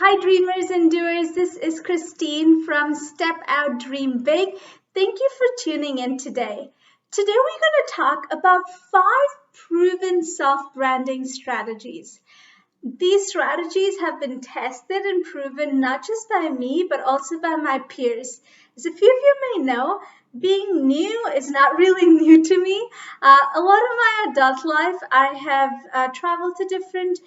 Hi, dreamers and doers. This is Christine from Step Out Dream Big. Thank you for tuning in today. Today, we're going to talk about 5 proven self branding strategies. These strategies have been tested and proven not just by me, but also by my peers. As a few of you may know, being new is not really new to me. A lot of my adult life, I have traveled to different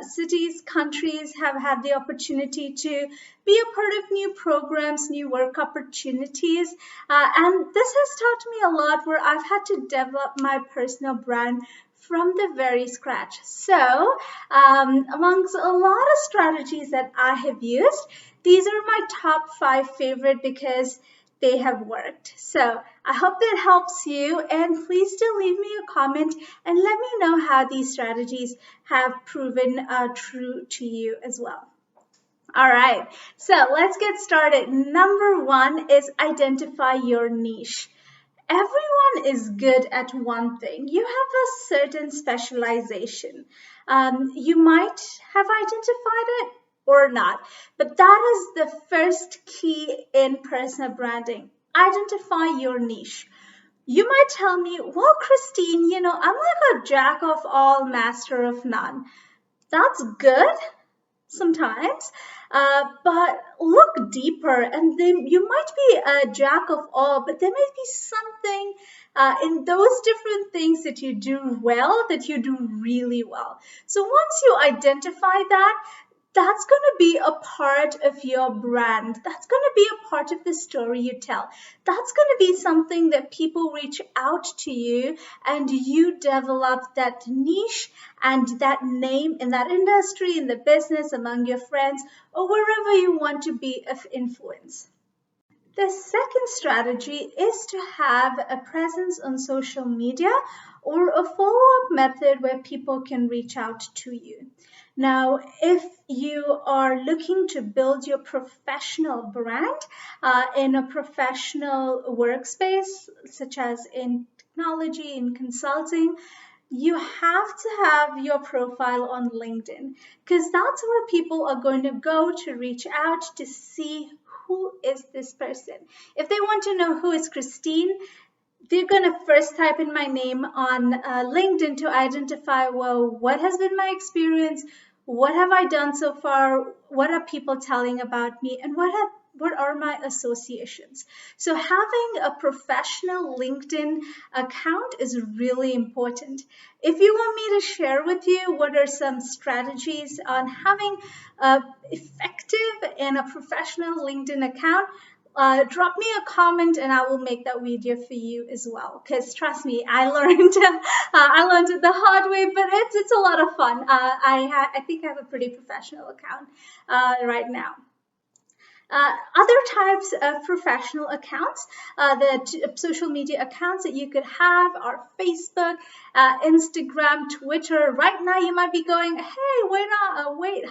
cities, countries, have had the opportunity to be a part of new programs, new work opportunities. And this has taught me a lot where I've had to develop my personal brand from the very scratch. So, amongst a lot of strategies that I have used, these are my top 5 favorite because they have worked. So, I hope that helps you, and please do leave me a comment and let me know how these strategies have proven true to you as well. All right, so let's get started. Number 1 is identify your niche. Everyone is good at one thing. You have a certain specialization. You might have identified it or not, but that is the first key in personal branding. Identify your niche. You might tell me, well, Christine, I'm like a jack of all, master of none. That's good sometimes, but look deeper, and then you might be a jack of all, but there may be something in those different things that you do well, that you do really well. So once you identify that, that's going to be a part of your brand. That's going to be a part of the story you tell. That's going to be something that people reach out to you, and you develop that niche and that name in that industry, in the business, among your friends, or wherever you want to be of influence. The second strategy is to have a presence on social media or a follow-up method where people can reach out to you. Now, if you are looking to build your professional brand in a professional workspace, such as in technology, in consulting, you have to have your profile on LinkedIn because that's where people are going to go to reach out to see who is this person. If they want to know who is Christine, they're going to first type in my name on LinkedIn to identify, well, what has been my experience? What have I done so far? What are people telling about me? And what are my associations? So having a professional LinkedIn account is really important. If you want me to share with you what are some strategies on having an effective and a professional LinkedIn account, drop me a comment and I will make that video for you as well. Because trust me, I learned I learned it the hard way, but it's a lot of fun. I think I have a pretty professional account right now. Other types of professional accounts, social media accounts that you could have are Facebook, Instagram, Twitter. Right now, you might be going, hey, wait,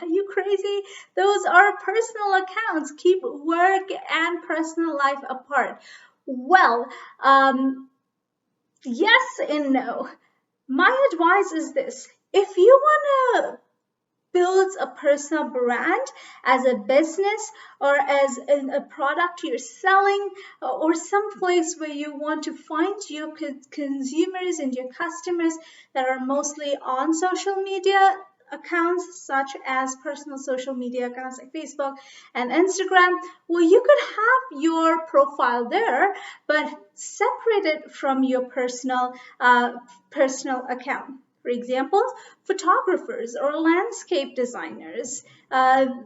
are you crazy? Those are personal accounts. Keep work and personal life apart. Well, yes and no. My advice is this. If you want to builds a personal brand as a business or as a product you're selling or some place where you want to find your consumers and your customers that are mostly on social media accounts such as personal social media accounts like Facebook and Instagram, well, you could have your profile there, but separate it from your personal account. For example, photographers or landscape designers.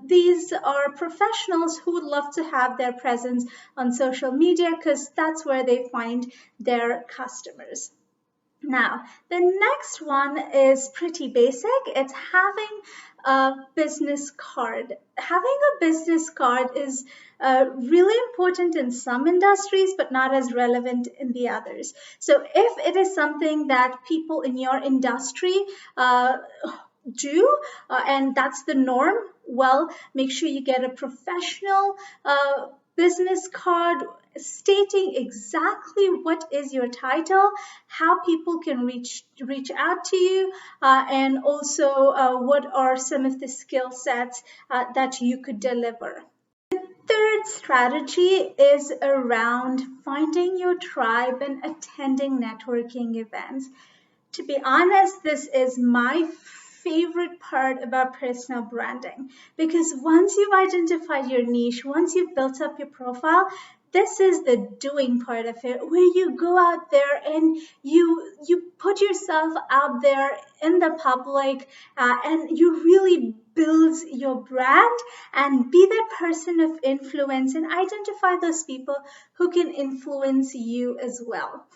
These are professionals who would love to have their presence on social media because that's where they find their customers. Now, the next one is pretty basic. It's having a business card. Having a business card is really important in some industries, but not as relevant in the others. So if it is something that people in your industry do, and that's the norm, well, make sure you get a professional business card stating exactly what is your title, how people can reach out to you, and also what are some of the skill sets that you could deliver. Third strategy is around finding your tribe and attending networking events. To be honest, this is my favorite part about personal branding, because once you've identified your niche, once you've built up your profile, this is the doing part of it, where you go out there and you put yourself out there in the public, and you really build your brand and be that person of influence and identify those people who can influence you as well.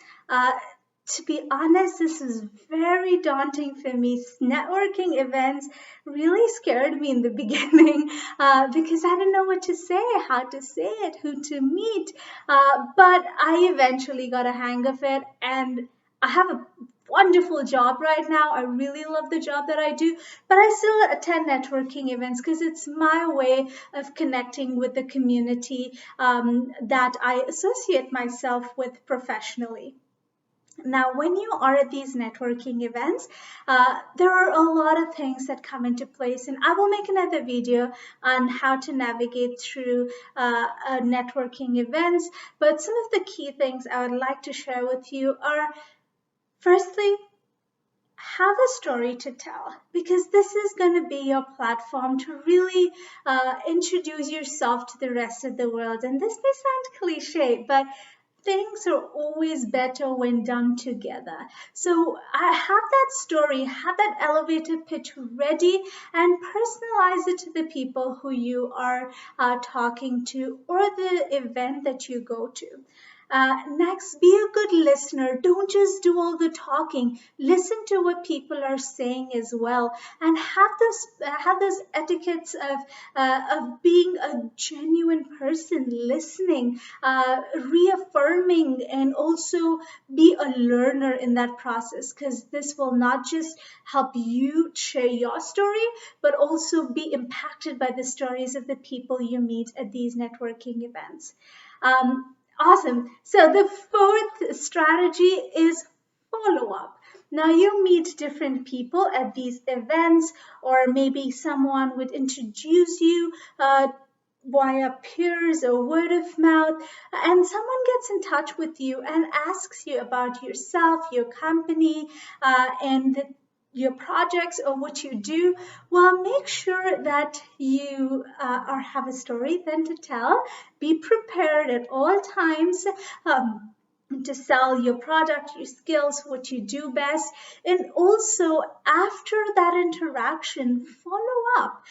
To be honest, this is very daunting for me. Networking events really scared me in the beginning, because I didn't know what to say, how to say it, who to meet. But I eventually got a hang of it, and I have a wonderful job right now. I really love the job that I do, but I still attend networking events because it's my way of connecting with the community that I associate myself with professionally. Now, when you are at these networking events, there are a lot of things that come into place, and I will make another video on how to navigate through networking events. But some of the key things I would like to share with you are, firstly, have a story to tell, because this is going to be your platform to really introduce yourself to the rest of the world. And this may sound cliche, but things are always better when done together. So I have that story, have that elevator pitch ready, and personalize it to the people who you are talking to, or the event that you go to. Next, be a good listener. Don't just do all the talking. Listen to what people are saying as well, and have those etiquettes of being a genuine person, listening, reaffirming, and also be a learner in that process. Because this will not just help you share your story, but also be impacted by the stories of the people you meet at these networking events. Awesome. So the fourth strategy is follow up. Now you meet different people at these events, or maybe someone would introduce you via peers or word of mouth, and someone gets in touch with you and asks you about yourself, your company, and your projects or what you do. Well, make sure that you have a story then to tell. Be prepared at all times. To sell your product, your skills, what you do best. And also, after that interaction, follow up.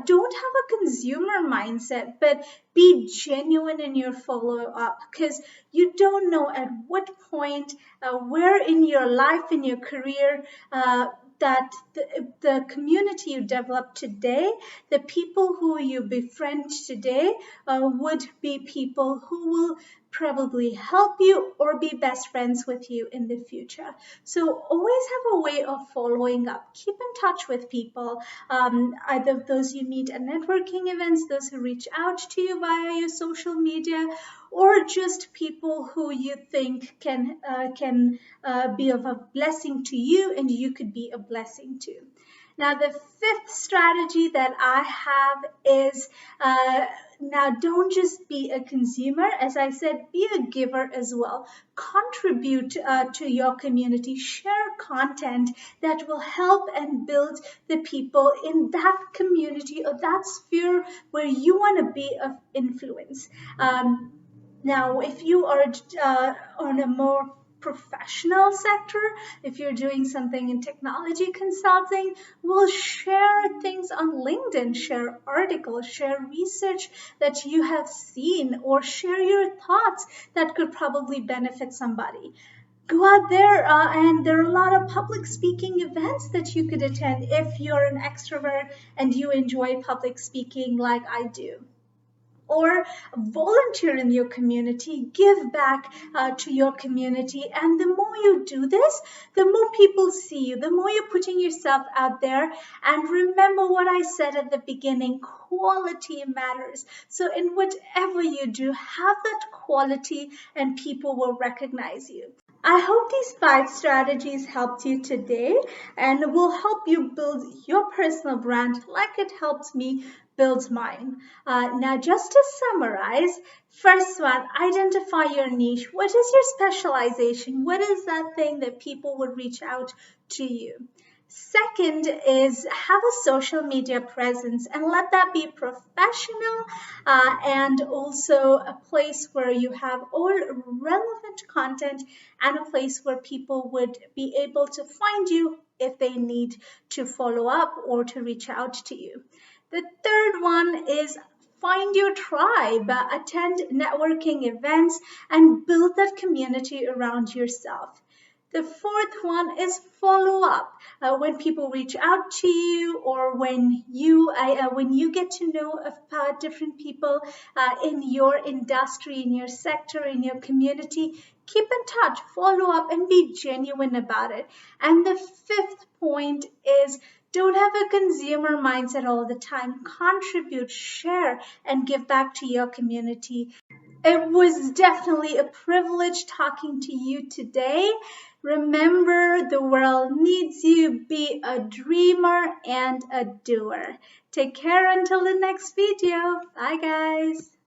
Don't have a consumer mindset, but be genuine in your follow up, because you don't know at what point, where in your life, in your career, that the community you develop today, the people who you befriend today, would be people who will probably help you or be best friends with you in the future. So always have a way of following up. Keep in touch with people, either those you meet at networking events, those who reach out to you via your social media, or just people who you think can be of a blessing to you and you could be a blessing to. Now, the fifth strategy that I have is, now don't just be a consumer. As I said, be a giver as well. Contribute to your community. Share content that will help and build the people in that community or that sphere where you want to be of influence. Now, if you are on a more professional sector, if you're doing something in technology consulting, we'll share things on LinkedIn, share articles, share research that you have seen, or share your thoughts that could probably benefit somebody. Go out there, and there are a lot of public speaking events that you could attend if you're an extrovert and you enjoy public speaking like I do. or volunteer in your community, give back to your community. And the more you do this, the more people see you, the more you're putting yourself out there. And remember what I said at the beginning, quality matters. So in whatever you do, have that quality and people will recognize you. I hope these 5 strategies helped you today and will help you build your personal brand like it helped me build mine. Now, just to summarize, first one, identify your niche. What is your specialization? What is that thing that people would reach out to you? Second is have a social media presence and let that be professional and also a place where you have all relevant content and a place where people would be able to find you if they need to follow up or to reach out to you. The third one is find your tribe, attend networking events and build that community around yourself. The fourth one is follow up. When people reach out to you or when you get to know about different people in your industry, in your sector, in your community, keep in touch, follow up and be genuine about it. And the fifth point is don't have a consumer mindset all the time. Contribute, share, and give back to your community. It was definitely a privilege talking to you today. Remember, the world needs you. Be a dreamer and a doer. Take care until the next video. Bye, guys.